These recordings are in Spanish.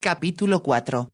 Capítulo 4.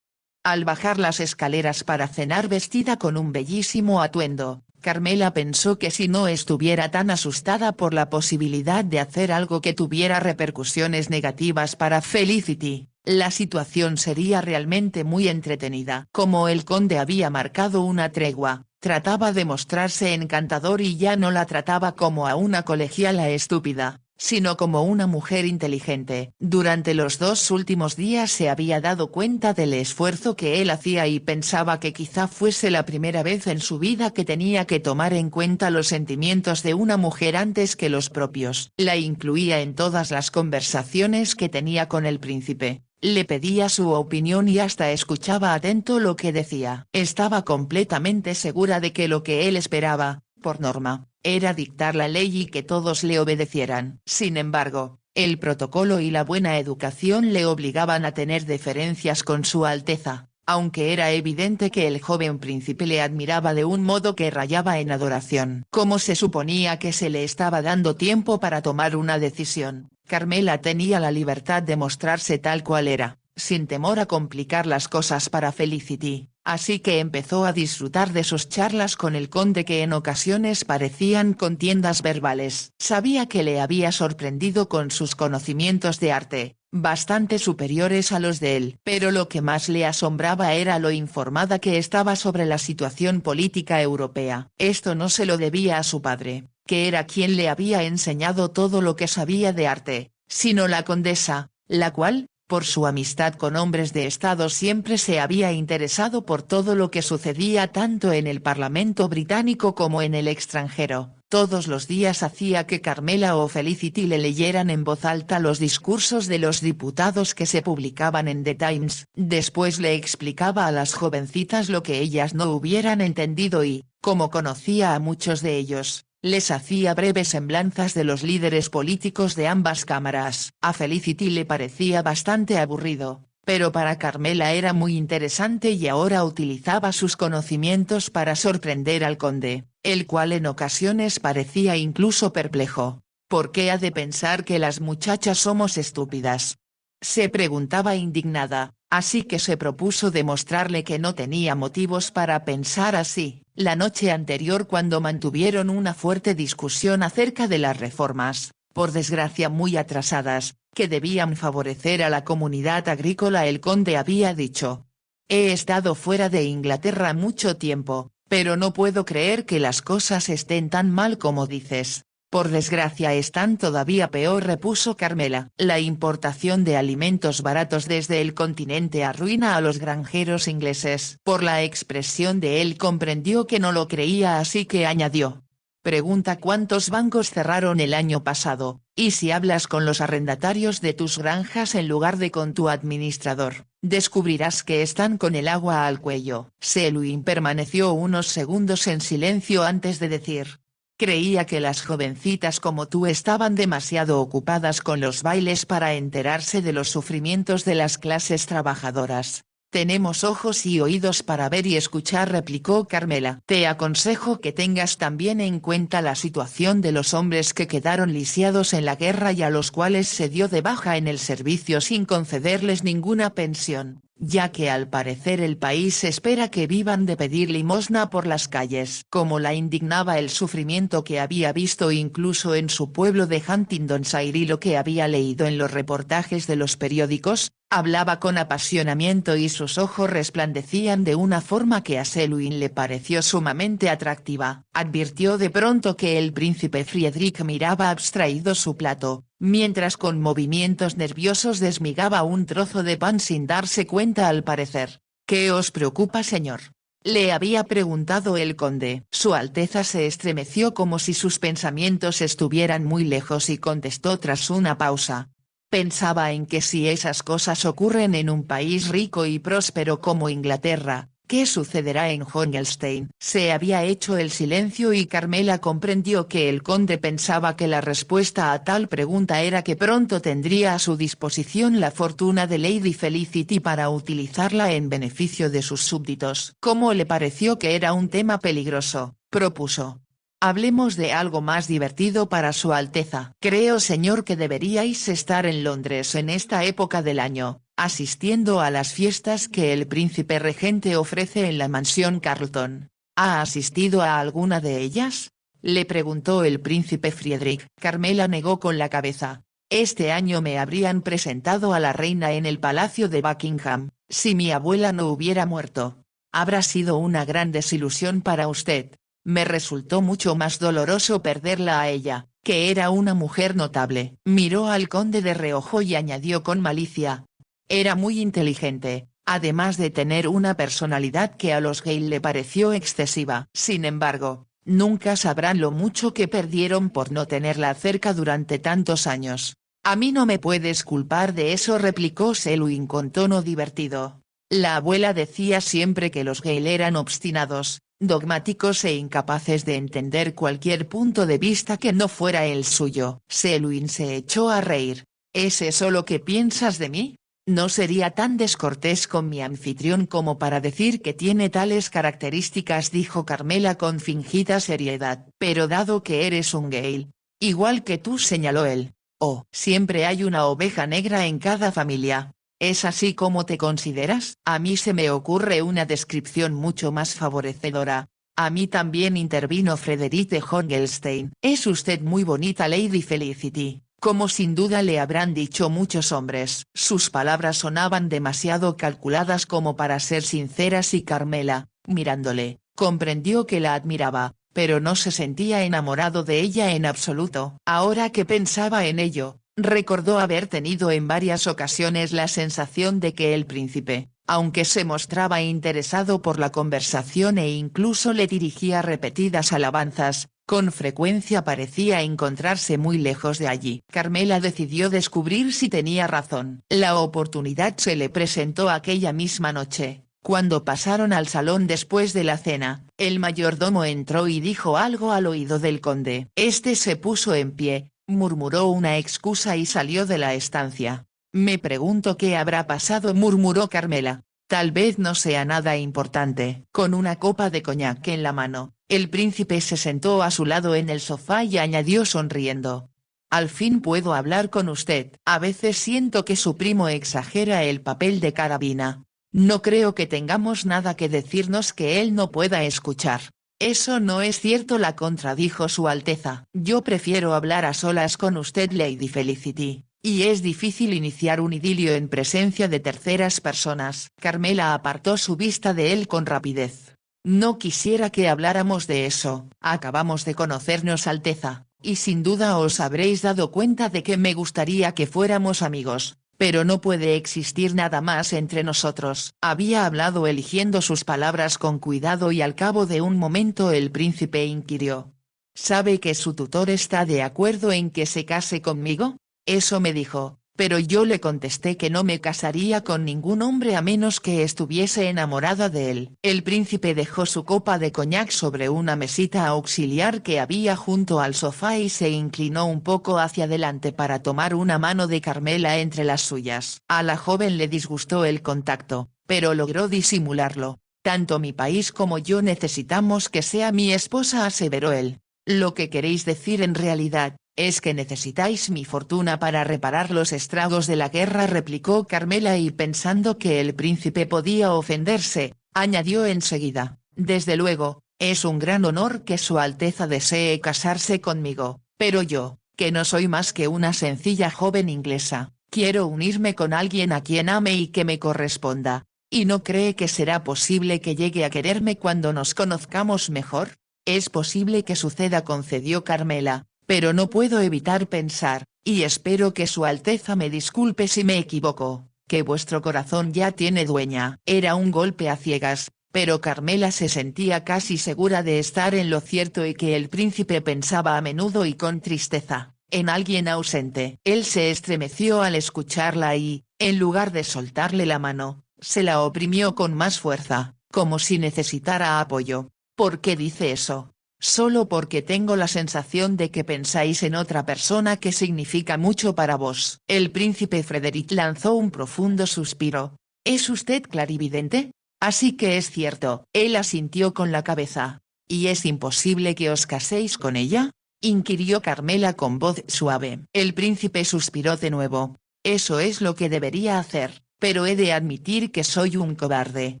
Al bajar las escaleras para cenar vestida con un bellísimo atuendo, Carmela pensó que si no estuviera tan asustada por la posibilidad de hacer algo que tuviera repercusiones negativas para Felicity, la situación sería realmente muy entretenida. Como el conde había marcado una tregua, trataba de mostrarse encantador y ya no la trataba como a una colegiala estúpida, sino como una mujer inteligente. Durante los 2 últimos días se había dado cuenta del esfuerzo que él hacía y pensaba que quizá fuese la primera vez en su vida que tenía que tomar en cuenta los sentimientos de una mujer antes que los propios. La incluía en todas las conversaciones que tenía con el príncipe, le pedía su opinión y hasta escuchaba atento lo que decía. Estaba completamente segura de que lo que él esperaba, por norma, era dictar la ley y que todos le obedecieran. Sin embargo, el protocolo y la buena educación le obligaban a tener deferencias con su Alteza, aunque era evidente que el joven príncipe le admiraba de un modo que rayaba en adoración. Como se suponía que se le estaba dando tiempo para tomar una decisión, Carmela tenía la libertad de mostrarse tal cual era, sin temor a complicar las cosas para Felicity. Así que empezó a disfrutar de sus charlas con el conde que en ocasiones parecían contiendas verbales. Sabía que le había sorprendido con sus conocimientos de arte, bastante superiores a los de él. Pero lo que más le asombraba era lo informada que estaba sobre la situación política europea. Esto no se lo debía a su padre, que era quien le había enseñado todo lo que sabía de arte, sino la condesa, la cual, por su amistad con hombres de Estado siempre se había interesado por todo lo que sucedía tanto en el Parlamento británico como en el extranjero. Todos los días hacía que Carmela o Felicity le leyeran en voz alta los discursos de los diputados que se publicaban en The Times. Después le explicaba a las jovencitas lo que ellas no hubieran entendido y, como conocía a muchos de ellos, les hacía breves semblanzas de los líderes políticos de ambas cámaras. A Felicity le parecía bastante aburrido, pero para Carmela era muy interesante y ahora utilizaba sus conocimientos para sorprender al conde, el cual en ocasiones parecía incluso perplejo. ¿Por qué ha de pensar que las muchachas somos estúpidas?, se preguntaba indignada, así que se propuso demostrarle que no tenía motivos para pensar así. La noche anterior, cuando mantuvieron una fuerte discusión acerca de las reformas, por desgracia muy atrasadas, que debían favorecer a la comunidad agrícola, el conde había dicho: «He estado fuera de Inglaterra mucho tiempo, pero no puedo creer que las cosas estén tan mal como dices». «Por desgracia están todavía peor», repuso Carmela. «La importación de alimentos baratos desde el continente arruina a los granjeros ingleses». Por la expresión de él comprendió que no lo creía, así que añadió: «Pregunta cuántos bancos cerraron el año pasado, y si hablas con los arrendatarios de tus granjas en lugar de con tu administrador, descubrirás que están con el agua al cuello». Selwyn permaneció unos segundos en silencio antes de decir: «Creía que las jovencitas como tú estaban demasiado ocupadas con los bailes para enterarse de los sufrimientos de las clases trabajadoras». «Tenemos ojos y oídos para ver y escuchar», replicó Carmela. «Te aconsejo que tengas también en cuenta la situación de los hombres que quedaron lisiados en la guerra y a los cuales se dio de baja en el servicio sin concederles ninguna pensión, ya que al parecer el país espera que vivan de pedir limosna por las calles». Como la indignaba el sufrimiento que había visto incluso en su pueblo de Huntingdonshire y lo que había leído en los reportajes de los periódicos, hablaba con apasionamiento y sus ojos resplandecían de una forma que a Selwyn le pareció sumamente atractiva. Advirtió de pronto que el príncipe Friedrich miraba abstraído su plato, mientras con movimientos nerviosos desmigaba un trozo de pan sin darse cuenta al parecer. «¿Qué os preocupa, señor?», le había preguntado el conde. Su Alteza se estremeció como si sus pensamientos estuvieran muy lejos y contestó tras una pausa: «Pensaba en que si esas cosas ocurren en un país rico y próspero como Inglaterra, ¿qué sucederá en Hongelstein?». Se había hecho el silencio y Carmela comprendió que el conde pensaba que la respuesta a tal pregunta era que pronto tendría a su disposición la fortuna de Lady Felicity para utilizarla en beneficio de sus súbditos. «Como le pareció que era un tema peligroso», propuso. «Hablemos de algo más divertido para su Alteza». «Creo, señor, que deberíais estar en Londres en esta época del año, asistiendo a las fiestas que el príncipe regente ofrece en la mansión Carlton. ¿Ha asistido a alguna de ellas?, le preguntó el príncipe Friedrich. Carmela negó con la cabeza. Este año me habrían presentado a la reina en el palacio de Buckingham, si mi abuela no hubiera muerto. Habrá sido una gran desilusión para usted. Me resultó mucho más doloroso perderla a ella, que era una mujer notable. Miró al conde de reojo y añadió con malicia. Era muy inteligente, además de tener una personalidad que a los Gale le pareció excesiva. Sin embargo, nunca sabrán lo mucho que perdieron por no tenerla cerca durante tantos años. A mí no me puedes culpar de eso, replicó Selwyn con tono divertido. La abuela decía siempre que los Gale eran obstinados, dogmáticos e incapaces de entender cualquier punto de vista que no fuera el suyo. Selwyn se echó a reír. ¿Es eso lo que piensas de mí? No sería tan descortés con mi anfitrión como para decir que tiene tales características, dijo Carmela con fingida seriedad. Pero dado que eres un Gale, igual que tú, señaló él. Oh, siempre hay una oveja negra en cada familia. ¿Es así como te consideras? A mí se me ocurre una descripción mucho más favorecedora. A mí también, intervino Frederick de Hongelstein. Es usted muy bonita, Lady Felicity, como sin duda le habrán dicho muchos hombres. Sus palabras sonaban demasiado calculadas como para ser sinceras y Carmela, mirándole, comprendió que la admiraba, pero no se sentía enamorado de ella en absoluto. Ahora que pensaba en ello, recordó haber tenido en varias ocasiones la sensación de que el príncipe, aunque se mostraba interesado por la conversación e incluso le dirigía repetidas alabanzas, con frecuencia parecía encontrarse muy lejos de allí. Carmela decidió descubrir si tenía razón. La oportunidad se le presentó aquella misma noche. Cuando pasaron al salón después de la cena, el mayordomo entró y dijo algo al oído del conde. Este se puso en pie, murmuró una excusa y salió de la estancia. Me pregunto qué habrá pasado, murmuró Carmela. Tal vez no sea nada importante. Con una copa de coñac en la mano, el príncipe se sentó a su lado en el sofá y añadió sonriendo. Al fin puedo hablar con usted. A veces siento que su primo exagera el papel de carabina. No creo que tengamos nada que decirnos que él no pueda escuchar. Eso no es cierto, la contradijo Su Alteza. Yo prefiero hablar a solas con usted, Lady Felicity, y es difícil iniciar un idilio en presencia de terceras personas. Carmela apartó su vista de él con rapidez. No quisiera que habláramos de eso. Acabamos de conocernos, Alteza, y sin duda os habréis dado cuenta de que me gustaría que fuéramos amigos. Pero no puede existir nada más entre nosotros. Había hablado eligiendo sus palabras con cuidado y al cabo de un momento el príncipe inquirió. ¿Sabe que su tutor está de acuerdo en que se case conmigo? Eso me dijo, pero yo le contesté que no me casaría con ningún hombre a menos que estuviese enamorada de él. El príncipe dejó su copa de coñac sobre una mesita auxiliar que había junto al sofá y se inclinó un poco hacia adelante para tomar una mano de Carmela entre las suyas. A la joven le disgustó el contacto, pero logró disimularlo. Tanto mi país como yo necesitamos que sea mi esposa, aseveró él. Lo que queréis decir en realidad es que necesitáis mi fortuna para reparar los estragos de la guerra, replicó Carmela, y pensando que el príncipe podía ofenderse, añadió enseguida, desde luego, es un gran honor que Su Alteza desee casarse conmigo, pero yo, que no soy más que una sencilla joven inglesa, quiero unirme con alguien a quien ame y que me corresponda. ¿Y no cree que será posible que llegue a quererme cuando nos conozcamos mejor? Es posible que suceda, concedió Carmela, pero no puedo evitar pensar, y espero que Su Alteza me disculpe si me equivoco, que vuestro corazón ya tiene dueña. Era un golpe a ciegas, pero Carmela se sentía casi segura de estar en lo cierto y que el príncipe pensaba a menudo y con tristeza, en alguien ausente. Él se estremeció al escucharla y, en lugar de soltarle la mano, se la oprimió con más fuerza, como si necesitara apoyo. ¿Por qué dice eso? Solo porque tengo la sensación de que pensáis en otra persona que significa mucho para vos. El príncipe Frederick lanzó un profundo suspiro. ¿Es usted clarividente? Así que es cierto. Él asintió con la cabeza. ¿Y es imposible que os caséis con ella?, inquirió Carmela con voz suave. El príncipe suspiró de nuevo. Eso es lo que debería hacer. pero he de admitir que soy un cobarde.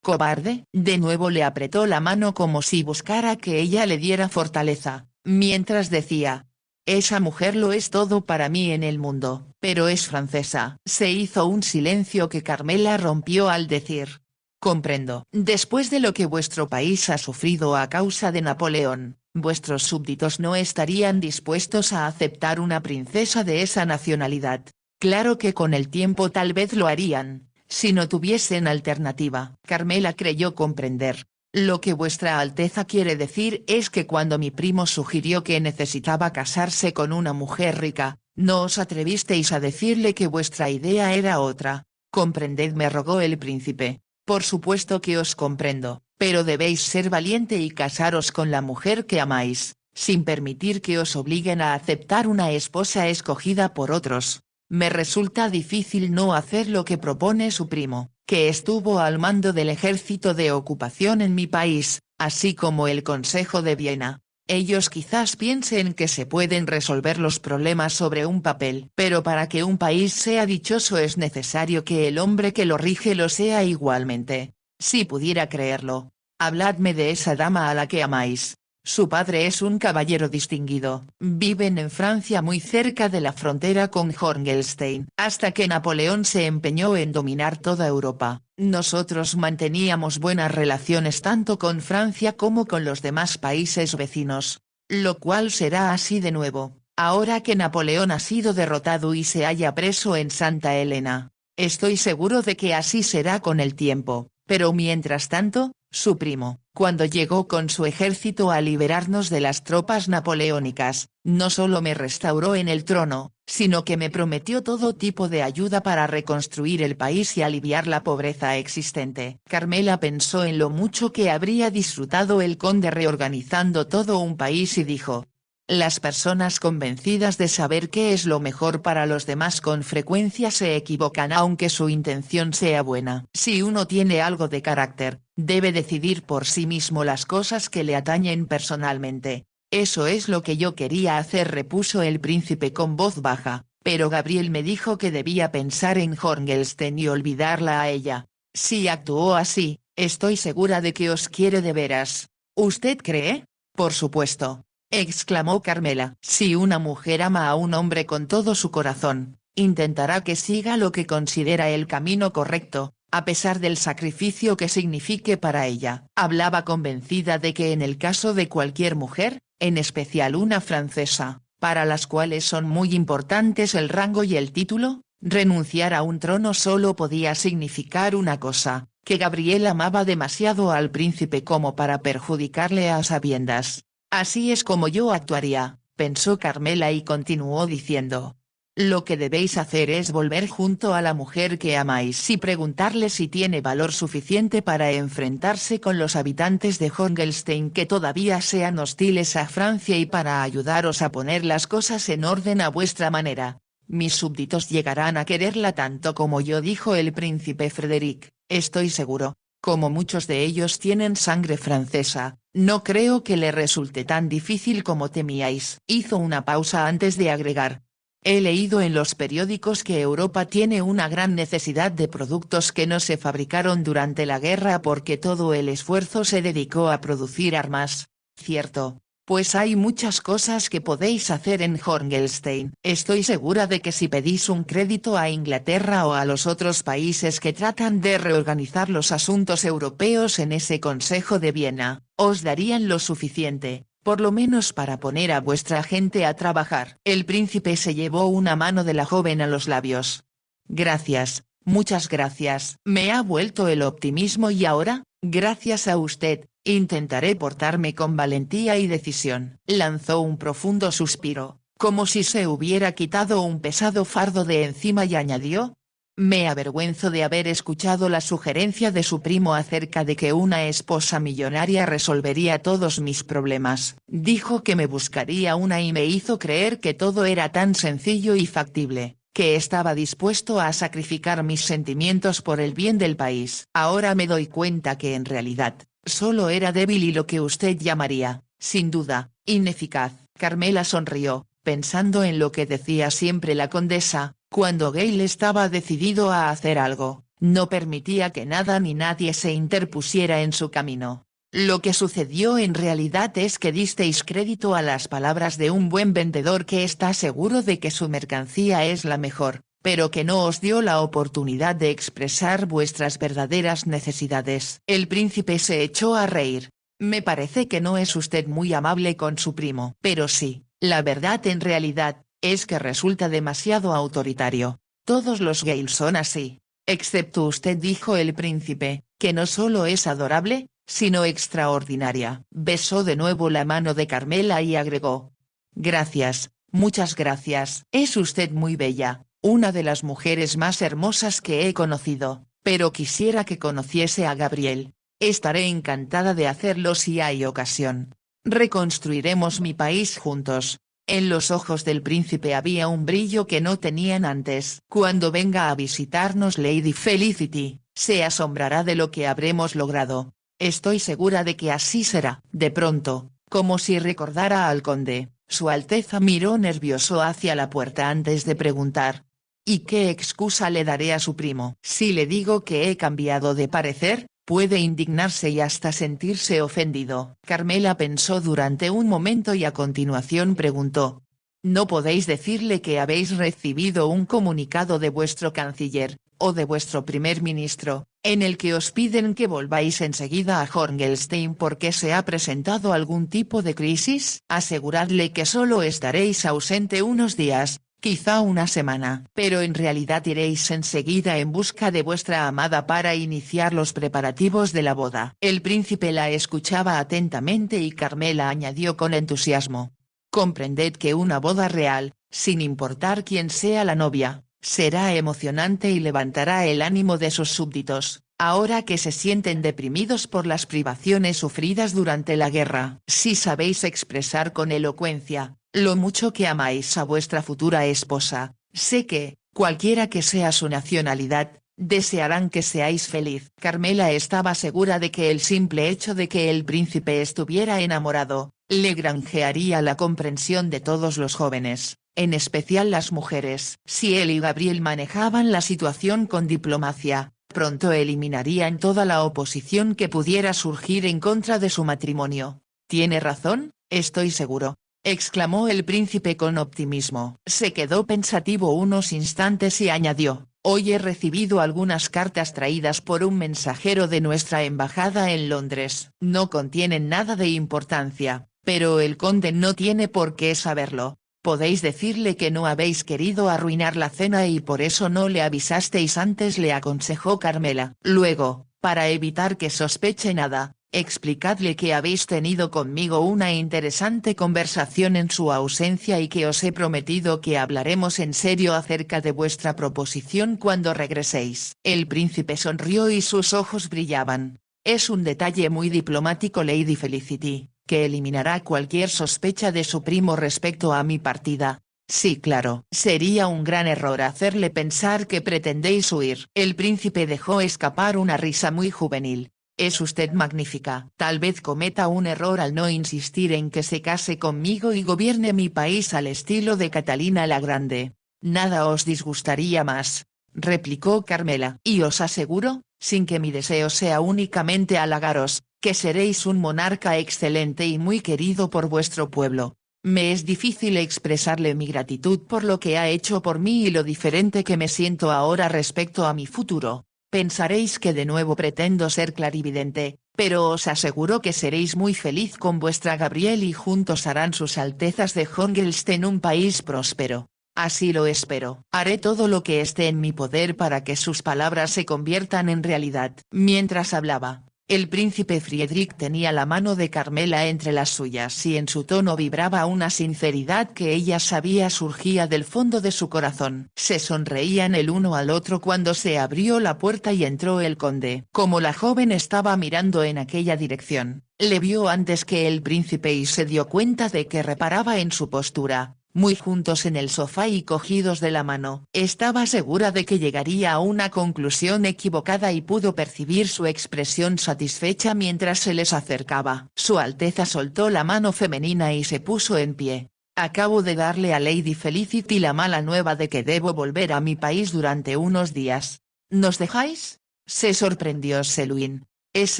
¿Cobarde? De nuevo le apretó la mano como si buscara que ella le diera fortaleza, mientras decía: esa mujer lo es todo para mí en el mundo, pero es francesa. Se hizo un silencio que Carmela rompió al decir: comprendo. Después de lo que vuestro país ha sufrido a causa de Napoleón, vuestros súbditos no estarían dispuestos a aceptar una princesa de esa nacionalidad. Claro que con el tiempo tal vez lo harían, si no tuviesen alternativa. Carmela creyó comprender. Lo que vuestra Alteza quiere decir es que cuando mi primo sugirió que necesitaba casarse con una mujer rica, no os atrevisteis a decirle que vuestra idea era otra. Comprendedme, rogó el príncipe. Por supuesto que os comprendo, pero debéis ser valiente y casaros con la mujer que amáis, sin permitir que os obliguen a aceptar una esposa escogida por otros. Me resulta difícil no hacer lo que propone su primo, que estuvo al mando del ejército de ocupación en mi país, así como el Consejo de Viena. Ellos quizás piensen que se pueden resolver los problemas sobre un papel, pero para que un país sea dichoso es necesario que el hombre que lo rige lo sea igualmente. Si pudiera creerlo. Habladme de esa dama a la que amáis. Su padre es un caballero distinguido. Viven en Francia muy cerca de la frontera con Hohenstein. Hasta que Napoleón se empeñó en dominar toda Europa, nosotros manteníamos buenas relaciones tanto con Francia como con los demás países vecinos. Lo cual será así de nuevo, ahora que Napoleón ha sido derrotado y se halla preso en Santa Elena. Estoy seguro de que así será con el tiempo, pero mientras tanto, su primo, cuando llegó con su ejército a liberarnos de las tropas napoleónicas, no solo me restauró en el trono, sino que me prometió todo tipo de ayuda para reconstruir el país y aliviar la pobreza existente. Carmela pensó en lo mucho que habría disfrutado el conde reorganizando todo un país y dijo: las personas convencidas de saber qué es lo mejor para los demás con frecuencia se equivocan aunque su intención sea buena. Si uno tiene algo de carácter, debe decidir por sí mismo las cosas que le atañen personalmente. Eso es lo que yo quería hacer, repuso el príncipe con voz baja, pero Gabriel me dijo que debía pensar en Hohenstein y olvidarla a ella. Si actuó así, estoy segura de que os quiere de veras. ¿Usted cree? Por supuesto, exclamó Carmela. Si una mujer ama a un hombre con todo su corazón, intentará que siga lo que considera el camino correcto, a pesar del sacrificio que signifique para ella. Hablaba convencida de que en el caso de cualquier mujer, en especial una francesa, para las cuales son muy importantes el rango y el título, renunciar a un trono solo podía significar una cosa: que Gabriel amaba demasiado al príncipe como para perjudicarle a sabiendas. Así es como yo actuaría, pensó Carmela y continuó diciendo: lo que debéis hacer es volver junto a la mujer que amáis y preguntarle si tiene valor suficiente para enfrentarse con los habitantes de Hohenstein que todavía sean hostiles a Francia y para ayudaros a poner las cosas en orden a vuestra manera. Mis súbditos llegarán a quererla tanto como yo, dijo el príncipe Frederick, estoy seguro. Como muchos de ellos tienen sangre francesa, no creo que le resulte tan difícil como temíais. Hizo una pausa antes de agregar: he leído en los periódicos que Europa tiene una gran necesidad de productos que no se fabricaron durante la guerra porque todo el esfuerzo se dedicó a producir armas. Cierto. Pues hay muchas cosas que podéis hacer en Hohenstein. Estoy segura de que si pedís un crédito a Inglaterra o a los otros países que tratan de reorganizar los asuntos europeos en ese Consejo de Viena, os darían lo suficiente, por lo menos para poner a vuestra gente a trabajar. El príncipe se llevó una mano de la joven a los labios. Gracias, muchas gracias. Me ha vuelto el optimismo y ahora, gracias a usted, intentaré portarme con valentía y decisión. Lanzó un profundo suspiro, como si se hubiera quitado un pesado fardo de encima y añadió: me avergüenzo de haber escuchado la sugerencia de su primo acerca de que una esposa millonaria resolvería todos mis problemas. Dijo que me buscaría una y me hizo creer que todo era tan sencillo y factible, que estaba dispuesto a sacrificar mis sentimientos por el bien del país. Ahora me doy cuenta que en realidad, solo era débil y lo que usted llamaría, sin duda, ineficaz. Carmela sonrió, pensando en lo que decía siempre la condesa: Cuando Gale estaba decidido a hacer algo, no permitía que nada ni nadie se interpusiera en su camino. Lo que sucedió en realidad es que disteis crédito a las palabras de un buen vendedor que está seguro de que su mercancía es la mejor, pero que no os dio la oportunidad de expresar vuestras verdaderas necesidades. El príncipe se echó a reír. Me parece que no es usted muy amable con su primo. Pero sí, la verdad en realidad, es que resulta demasiado autoritario. Todos los Gale son así. Excepto usted, dijo el príncipe, que no solo es adorable, sino extraordinaria. Besó de nuevo la mano de Carmela y agregó. Gracias, muchas gracias. Es usted muy bella, una de las mujeres más hermosas que he conocido, pero quisiera que conociese a Gabriel. Estaré encantada de hacerlo si hay ocasión. Reconstruiremos mi país juntos. En los ojos del príncipe había un brillo que no tenían antes. Cuando venga a visitarnos Lady Felicity, se asombrará de lo que habremos logrado. Estoy segura de que así será. De pronto, como si recordara al conde, Su Alteza miró nervioso hacia la puerta antes de preguntar. ¿Y qué excusa le daré a su primo? Si le digo que he cambiado de parecer, puede indignarse y hasta sentirse ofendido. Carmela pensó durante un momento y a continuación preguntó. ¿No podéis decirle que habéis recibido un comunicado de vuestro canciller, o de vuestro primer ministro, en el que os piden que volváis enseguida a Horngelstein porque se ha presentado algún tipo de crisis? Aseguradle que solo estaréis ausente unos días, quizá una semana, pero en realidad iréis enseguida en busca de vuestra amada para iniciar los preparativos de la boda. El príncipe la escuchaba atentamente y Carmela añadió con entusiasmo. Comprended que una boda real, sin importar quién sea la novia, será emocionante y levantará el ánimo de sus súbditos, ahora que se sienten deprimidos por las privaciones sufridas durante la guerra. Si sabéis expresar con elocuencia lo mucho que amáis a vuestra futura esposa, sé que, cualquiera que sea su nacionalidad, desearán que seáis feliz. Carmela estaba segura de que el simple hecho de que el príncipe estuviera enamorado, le granjearía la comprensión de todos los jóvenes, en especial las mujeres. Si él y Gabriel manejaban la situación con diplomacia, pronto eliminarían toda la oposición que pudiera surgir en contra de su matrimonio. Tiene razón, estoy seguro, exclamó el príncipe con optimismo. Se quedó pensativo unos instantes y añadió. Hoy he recibido algunas cartas traídas por un mensajero de nuestra embajada en Londres. No contienen nada de importancia, pero el conde no tiene por qué saberlo. Podéis decirle que no habéis querido arruinar la cena y por eso no le avisasteis antes, le aconsejó Carmela. Luego, para evitar que sospeche nada, explicadle que habéis tenido conmigo una interesante conversación en su ausencia y que os he prometido que hablaremos en serio acerca de vuestra proposición cuando regreséis. El príncipe sonrió y sus ojos brillaban. Es un detalle muy diplomático, Lady Felicity, que eliminará cualquier sospecha de su primo respecto a mi partida. Sí, claro. Sería un gran error hacerle pensar que pretendéis huir. El príncipe dejó escapar una risa muy juvenil. Es usted magnífica. Tal vez cometa un error al no insistir en que se case conmigo y gobierne mi país al estilo de Catalina la Grande. Nada os disgustaría más, replicó Carmela. Y os aseguro, sin que mi deseo sea únicamente halagaros, que seréis un monarca excelente y muy querido por vuestro pueblo. Me es difícil expresarle mi gratitud por lo que ha hecho por mí y lo diferente que me siento ahora respecto a mi futuro. Pensaréis que de nuevo pretendo ser clarividente, pero os aseguro que seréis muy feliz con vuestra Gabriel y juntos harán sus altezas de Horngelstein un país próspero. Así lo espero. Haré todo lo que esté en mi poder para que sus palabras se conviertan en realidad. Mientras hablaba, el príncipe Friedrich tenía la mano de Carmela entre las suyas y en su tono vibraba una sinceridad que ella sabía surgía del fondo de su corazón. Se sonreían el uno al otro cuando se abrió la puerta y entró el conde. Como la joven estaba mirando en aquella dirección, le vio antes que el príncipe y se dio cuenta de que reparaba en su postura. Muy juntos en el sofá y cogidos de la mano. Estaba segura de que llegaría a una conclusión equivocada y pudo percibir su expresión satisfecha mientras se les acercaba. Su Alteza soltó la mano femenina y se puso en pie. Acabo de darle a Lady Felicity la mala nueva de que debo volver a mi país durante unos días. ¿Nos dejáis? Se sorprendió Selwyn. Es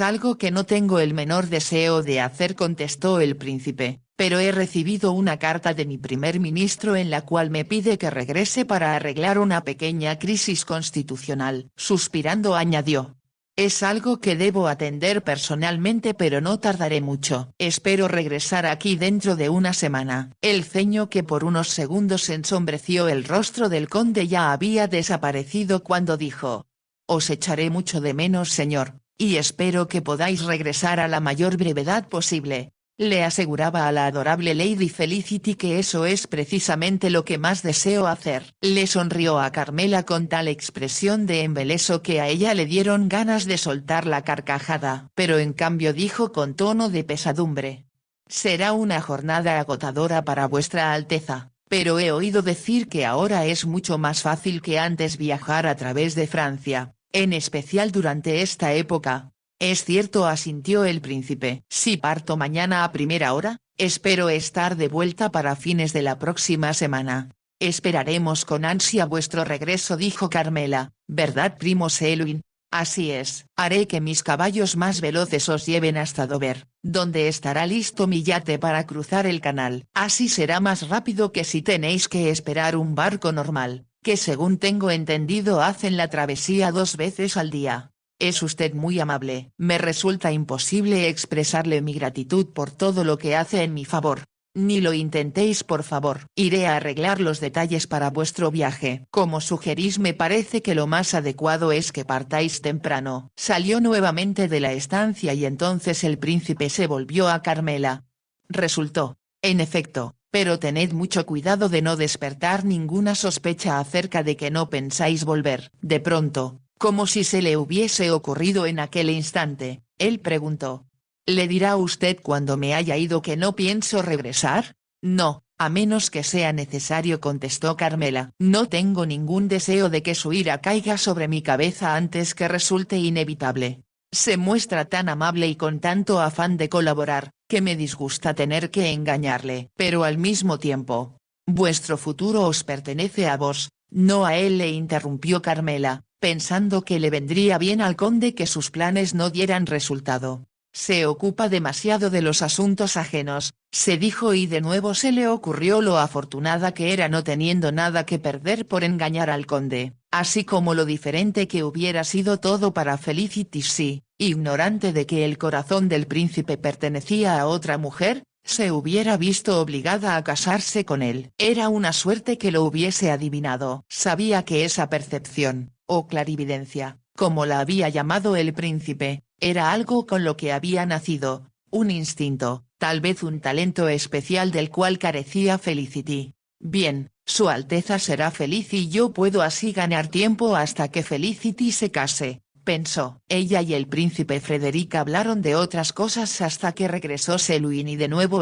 algo que no tengo el menor deseo de hacer, contestó el príncipe, pero he recibido una carta de mi primer ministro en la cual me pide que regrese para arreglar una pequeña crisis constitucional. Suspirando añadió. Es algo que debo atender personalmente, pero no tardaré mucho. Espero regresar aquí dentro de una semana. El ceño que por unos segundos ensombreció el rostro del conde ya había desaparecido cuando dijo. Os echaré mucho de menos, señor, y espero que podáis regresar a la mayor brevedad posible. Le aseguraba a la adorable Lady Felicity que eso es precisamente lo que más deseo hacer. Le sonrió a Carmela con tal expresión de embeleso que a ella le dieron ganas de soltar la carcajada. Pero en cambio dijo con tono de pesadumbre. Será una jornada agotadora para vuestra alteza, pero he oído decir que ahora es mucho más fácil que antes viajar a través de Francia, en especial durante esta época. Es cierto, asintió el príncipe. Si parto mañana a primera hora, espero estar de vuelta para fines de la próxima semana. Esperaremos con ansia vuestro regreso, dijo Carmela, ¿verdad, primo Selwyn? Así es. Haré que mis caballos más veloces os lleven hasta Dover, donde estará listo mi yate para cruzar el canal. Así será más rápido que si tenéis que esperar un barco normal, que según tengo entendido hacen la travesía 2 veces al día. Es usted muy amable. Me resulta imposible expresarle mi gratitud por todo lo que hace en mi favor. Ni lo intentéis, por favor. Iré a arreglar los detalles para vuestro viaje. Como sugerís, me parece que lo más adecuado es que partáis temprano. Salió nuevamente de la estancia y entonces el príncipe se volvió a Carmela. Resultó, en efecto, pero tened mucho cuidado de no despertar ninguna sospecha acerca de que no pensáis volver. De pronto, como si se le hubiese ocurrido en aquel instante, él preguntó. ¿Le dirá usted cuando me haya ido que no pienso regresar? No, a menos que sea necesario, contestó Carmela. No tengo ningún deseo de que su ira caiga sobre mi cabeza antes que resulte inevitable. Se muestra tan amable y con tanto afán de colaborar, que me disgusta tener que engañarle. Pero al mismo tiempo, vuestro futuro os pertenece a vos, no a él, le interrumpió Carmela, pensando que le vendría bien al conde que sus planes no dieran resultado. Se ocupa demasiado de los asuntos ajenos, se dijo, y de nuevo se le ocurrió lo afortunada que era no teniendo nada que perder por engañar al conde, así como lo diferente que hubiera sido todo para Felicity si, ignorante de que el corazón del príncipe pertenecía a otra mujer, se hubiera visto obligada a casarse con él. Era una suerte que lo hubiese adivinado. Sabía que esa percepción, o clarividencia, como la había llamado el príncipe, era algo con lo que había nacido, un instinto, tal vez un talento especial del cual carecía Felicity. Bien, Su Alteza será feliz y yo puedo así ganar tiempo hasta que Felicity se case, pensó. Ella y el príncipe Frederick hablaron de otras cosas hasta que regresó Selwyn y de nuevo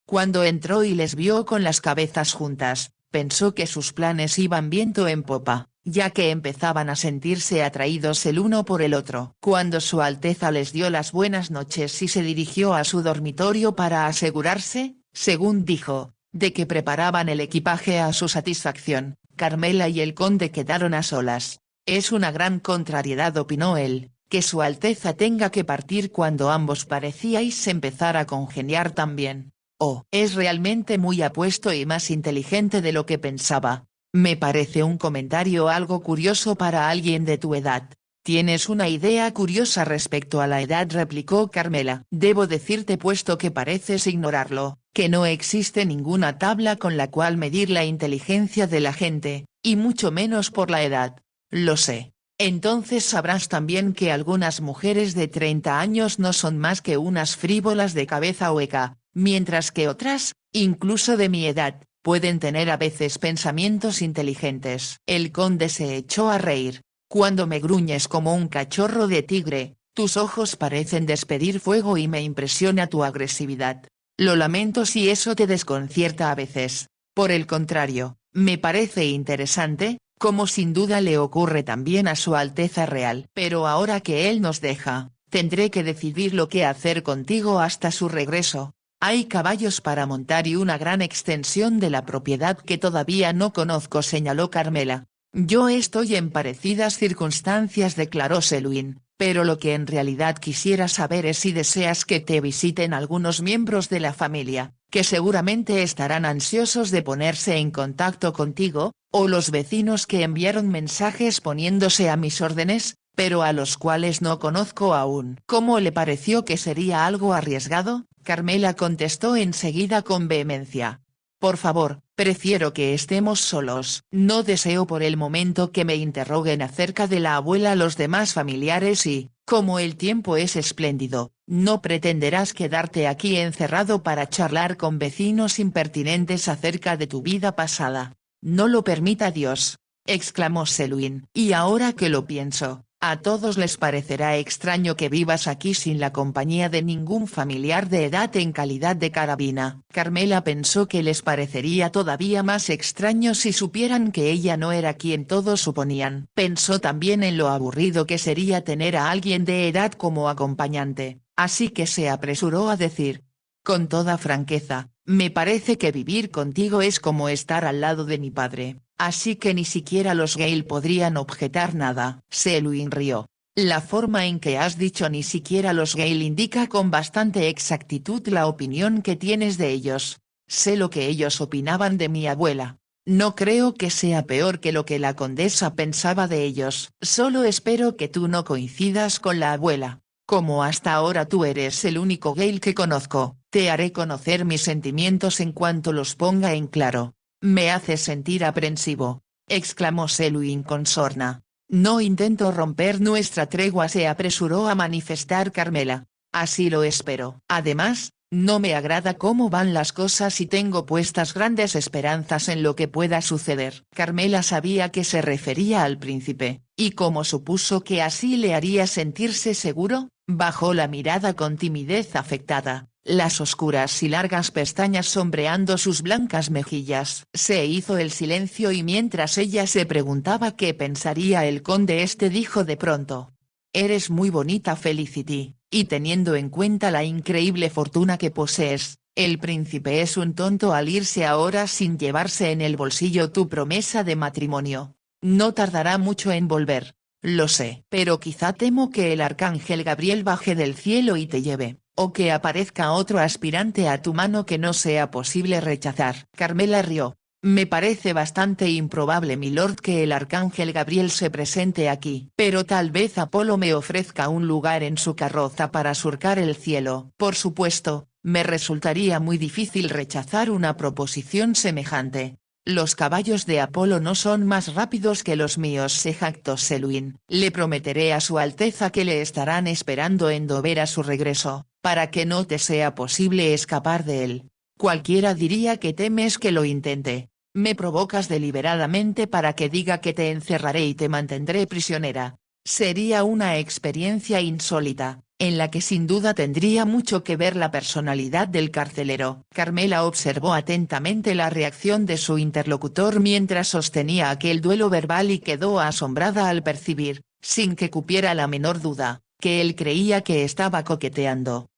cuando entró y les vio con las cabezas juntas, pensó que sus planes iban viento en popa, ya que empezaban a sentirse atraídos el uno por el otro. Cuando Su Alteza les dio las buenas noches y se dirigió a su dormitorio para asegurarse, según dijo, de que preparaban el equipaje a su satisfacción, Carmela y el conde quedaron a solas. Es una gran contrariedad, opinó él, que Su Alteza tenga que partir cuando ambos parecíais empezar a congeniar tan bien. Oh, es realmente muy apuesto y más inteligente de lo que pensaba. Me parece un comentario algo curioso para alguien de tu edad. Tienes una idea curiosa respecto a la edad, replicó Carmela. Debo decirte, puesto que pareces ignorarlo, que no existe ninguna tabla con la cual medir la inteligencia de la gente, y mucho menos por la edad. Lo sé. Entonces sabrás también que algunas mujeres de 30 años no son más que unas frívolas de cabeza hueca, mientras que otras, incluso de mi edad, pueden tener a veces pensamientos inteligentes. El conde se echó a reír. Cuando me gruñes como un cachorro de tigre, tus ojos parecen despedir fuego y me impresiona tu agresividad. Lo lamento si eso te desconcierta a veces. Por el contrario, me parece interesante, como sin duda le ocurre también a Su Alteza Real. Pero ahora que él nos deja, tendré que decidir lo que hacer contigo hasta su regreso. Hay caballos para montar y una gran extensión de la propiedad que todavía no conozco, señaló Carmela. Yo estoy en parecidas circunstancias, declaró Selwyn, pero lo que en realidad quisiera saber es si deseas que te visiten algunos miembros de la familia, que seguramente estarán ansiosos de ponerse en contacto contigo, o los vecinos que enviaron mensajes poniéndose a mis órdenes, pero a los cuales no conozco aún. ¿Cómo le pareció que sería algo arriesgado? Carmela contestó enseguida con vehemencia. Por favor, prefiero que estemos solos. No deseo por el momento que me interroguen acerca de la abuela los demás familiares y, como el tiempo es espléndido, no pretenderás quedarte aquí encerrado para charlar con vecinos impertinentes acerca de tu vida pasada. No lo permita Dios, exclamó Selwyn. Y ahora que lo pienso, a todos les parecerá extraño que vivas aquí sin la compañía de ningún familiar de edad en calidad de carabina. Carmela pensó que les parecería todavía más extraño si supieran que ella no era quien todos suponían. Pensó también en lo aburrido que sería tener a alguien de edad como acompañante, así que se apresuró a decir. Con toda franqueza, me parece que vivir contigo es como estar al lado de mi padre. Así que ni siquiera los Gale podrían objetar nada. Selwyn rió. La forma en que has dicho ni siquiera los Gale indica con bastante exactitud la opinión que tienes de ellos. Sé lo que ellos opinaban de mi abuela. No creo que sea peor que lo que la condesa pensaba de ellos. Solo espero que tú no coincidas con la abuela. Como hasta ahora tú eres el único Gale que conozco, te haré conocer mis sentimientos en cuanto los ponga en claro. Me hace sentir aprensivo, exclamó Selwyn con sorna. No intento romper nuestra tregua, se apresuró a manifestar Carmela. Así lo espero. Además, no me agrada cómo van las cosas y tengo puestas grandes esperanzas en lo que pueda suceder. Carmela sabía que se refería al príncipe, y como supuso que así le haría sentirse seguro, bajó la mirada con timidez afectada, las oscuras y largas pestañas sombreando sus blancas mejillas. Se hizo el silencio y mientras ella se preguntaba qué pensaría el conde, dijo de pronto. Eres muy bonita, Felicity, y teniendo en cuenta la increíble fortuna que posees, el príncipe es un tonto al irse ahora sin llevarse en el bolsillo tu promesa de matrimonio. No tardará mucho en volver. Lo sé. Pero quizá temo que el arcángel Gabriel baje del cielo y te lleve, o que aparezca otro aspirante a tu mano que no sea posible rechazar. Carmela rió. Me parece bastante improbable, milord, que el arcángel Gabriel se presente aquí. Pero tal vez Apolo me ofrezca un lugar en su carroza para surcar el cielo. Por supuesto, me resultaría muy difícil rechazar una proposición semejante. Los caballos de Apolo no son más rápidos que los míos, se jactó Selwyn. Le prometeré a su Alteza que le estarán esperando en Dover a su regreso, para que no te sea posible escapar de él. Cualquiera diría que temes que lo intente. Me provocas deliberadamente para que diga que te encerraré y te mantendré prisionera. Sería una experiencia insólita, en la que sin duda tendría mucho que ver la personalidad del carcelero. Carmela observó atentamente la reacción de su interlocutor mientras sostenía aquel duelo verbal y quedó asombrada al percibir, sin que cupiera la menor duda, que él creía que estaba coqueteando.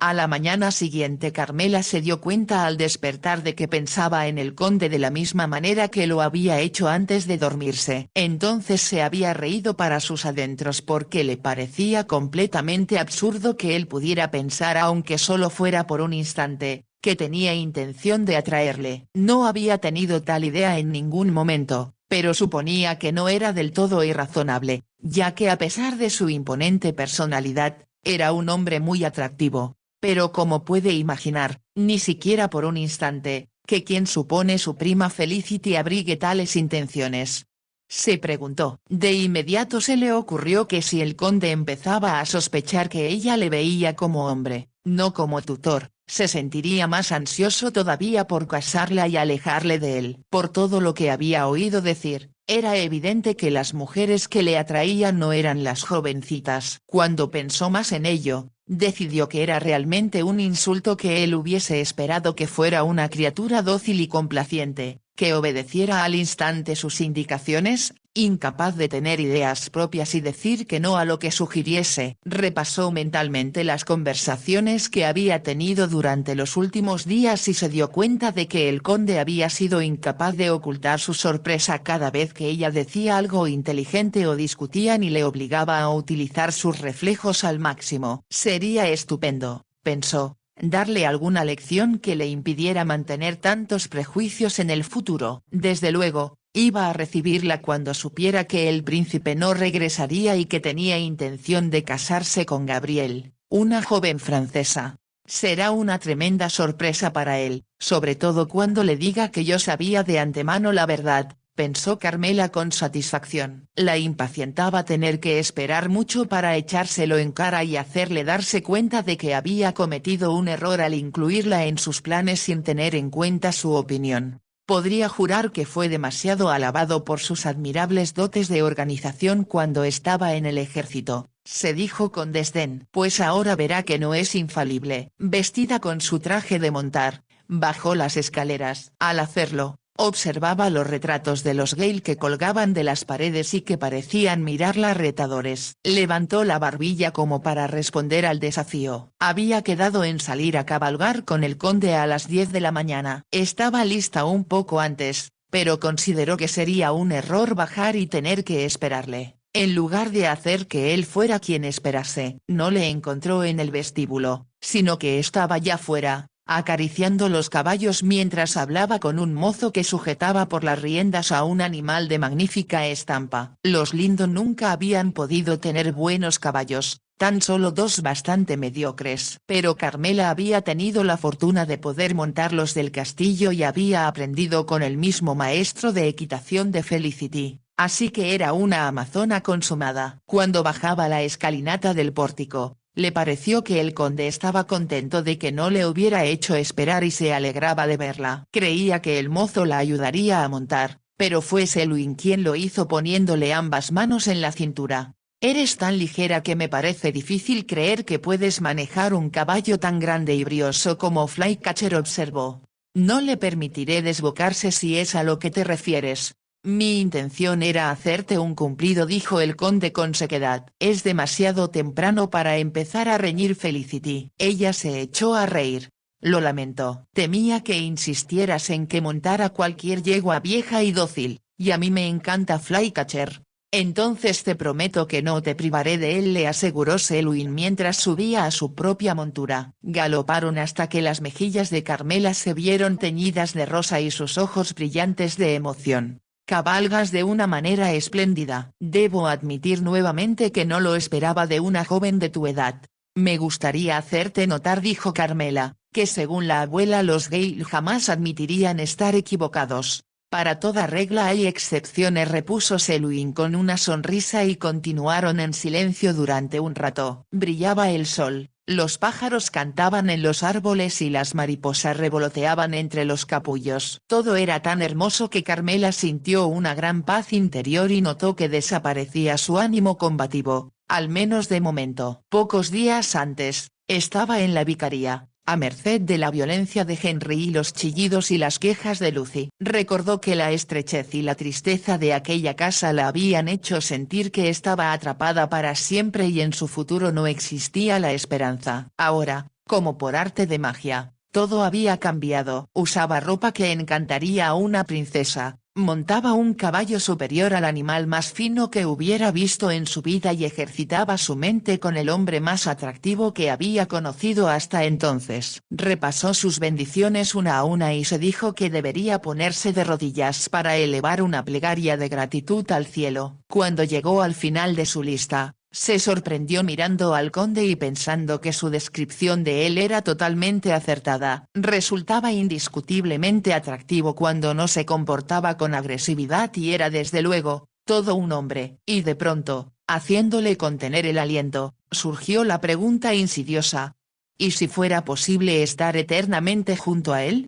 A la mañana siguiente Carmela se dio cuenta al despertar de que pensaba en el conde de la misma manera que lo había hecho antes de dormirse. Entonces se había reído para sus adentros porque le parecía completamente absurdo que él pudiera pensar, aunque solo fuera por un instante, que tenía intención de atraerle. No había tenido tal idea en ningún momento, pero suponía que no era del todo irrazonable, ya que a pesar de su imponente personalidad, era un hombre muy atractivo. Pero como puede imaginar, ni siquiera por un instante, que quien supone su prima Felicity abrigue tales intenciones. Se preguntó. De inmediato se le ocurrió que si el conde empezaba a sospechar que ella le veía como hombre, no como tutor, se sentiría más ansioso todavía por casarla y alejarle de él. Por todo lo que había oído decir, era evidente que las mujeres que le atraían no eran las jovencitas. Cuando pensó más en ello, decidió que era realmente un insulto que él hubiese esperado que fuera una criatura dócil y complaciente, que obedeciera al instante sus indicaciones, incapaz de tener ideas propias y decir que no a lo que sugiriese. Repasó mentalmente las conversaciones que había tenido durante los últimos días y se dio cuenta de que el conde había sido incapaz de ocultar su sorpresa cada vez que ella decía algo inteligente o discutían y le obligaba a utilizar sus reflejos al máximo. Sería estupendo, pensó, darle alguna lección que le impidiera mantener tantos prejuicios en el futuro. Desde luego, iba a recibirla cuando supiera que el príncipe no regresaría y que tenía intención de casarse con Gabrielle, una joven francesa. Será una tremenda sorpresa para él, sobre todo cuando le diga que yo sabía de antemano la verdad, pensó Carmela con satisfacción. La impacientaba tener que esperar mucho para echárselo en cara y hacerle darse cuenta de que había cometido un error al incluirla en sus planes sin tener en cuenta su opinión. Podría jurar que fue demasiado alabado por sus admirables dotes de organización cuando estaba en el ejército, se dijo con desdén. Pues ahora verá que no es infalible. Vestida con su traje de montar, bajó las escaleras. Al hacerlo, observaba los retratos de los Gale que colgaban de las paredes y que parecían mirarla retadores. Levantó la barbilla como para responder al desafío. Había quedado en salir a cabalgar con el conde a las 10 de la mañana. Estaba lista un poco antes, pero consideró que sería un error bajar y tener que esperarle. En lugar de hacer que él fuera quien esperase, no le encontró en el vestíbulo, sino que estaba ya fuera, acariciando los caballos mientras hablaba con un mozo que sujetaba por las riendas a un animal de magnífica estampa. Los Lindon nunca habían podido tener buenos caballos, tan solo dos bastante mediocres. Pero Carmela había tenido la fortuna de poder montarlos del castillo y había aprendido con el mismo maestro de equitación de Felicity, así que era una amazona consumada. Cuando bajaba la escalinata del pórtico, le pareció que el conde estaba contento de que no le hubiera hecho esperar y se alegraba de verla. Creía que el mozo la ayudaría a montar, pero fue Selwyn quien lo hizo poniéndole ambas manos en la cintura. «Eres tan ligera que me parece difícil creer que puedes manejar un caballo tan grande y brioso como Flycatcher», observó. «No le permitiré desbocarse si es a lo que te refieres». «Mi intención era hacerte un cumplido», dijo el conde con sequedad. «Es demasiado temprano para empezar a reñir Felicity». Ella se echó a reír. «Lo lamento. Temía que insistieras en que montara cualquier yegua vieja y dócil, y a mí me encanta Flycatcher». «Entonces te prometo que no te privaré de él», le aseguró Selwyn mientras subía a su propia montura. Galoparon hasta que las mejillas de Carmela se vieron teñidas de rosa y sus ojos brillantes de emoción. «Cabalgas de una manera espléndida. Debo admitir nuevamente que no lo esperaba de una joven de tu edad. Me gustaría hacerte notar», dijo Carmela, «que según la abuela los Gale jamás admitirían estar equivocados». «Para toda regla hay excepciones», repuso Selwyn con una sonrisa y continuaron en silencio durante un rato. Brillaba el sol. Los pájaros cantaban en los árboles y las mariposas revoloteaban entre los capullos. Todo era tan hermoso que Carmela sintió una gran paz interior y notó que desaparecía su ánimo combativo, al menos de momento. Pocos días antes, estaba en la vicaría, a merced de la violencia de Henry y los chillidos y las quejas de Lucy. Recordó que la estrechez y la tristeza de aquella casa la habían hecho sentir que estaba atrapada para siempre y en su futuro no existía la esperanza. Ahora, como por arte de magia, todo había cambiado. Usaba ropa que encantaría a una princesa. Montaba un caballo superior al animal más fino que hubiera visto en su vida y ejercitaba su mente con el hombre más atractivo que había conocido hasta entonces. Repasó sus bendiciones una a una y se dijo que debería ponerse de rodillas para elevar una plegaria de gratitud al cielo. Cuando llegó al final de su lista, se sorprendió mirando al conde y pensando que su descripción de él era totalmente acertada. Resultaba indiscutiblemente atractivo cuando no se comportaba con agresividad y era desde luego, todo un hombre. Y de pronto, haciéndole contener el aliento, surgió la pregunta insidiosa. ¿Y si fuera posible estar eternamente junto a él?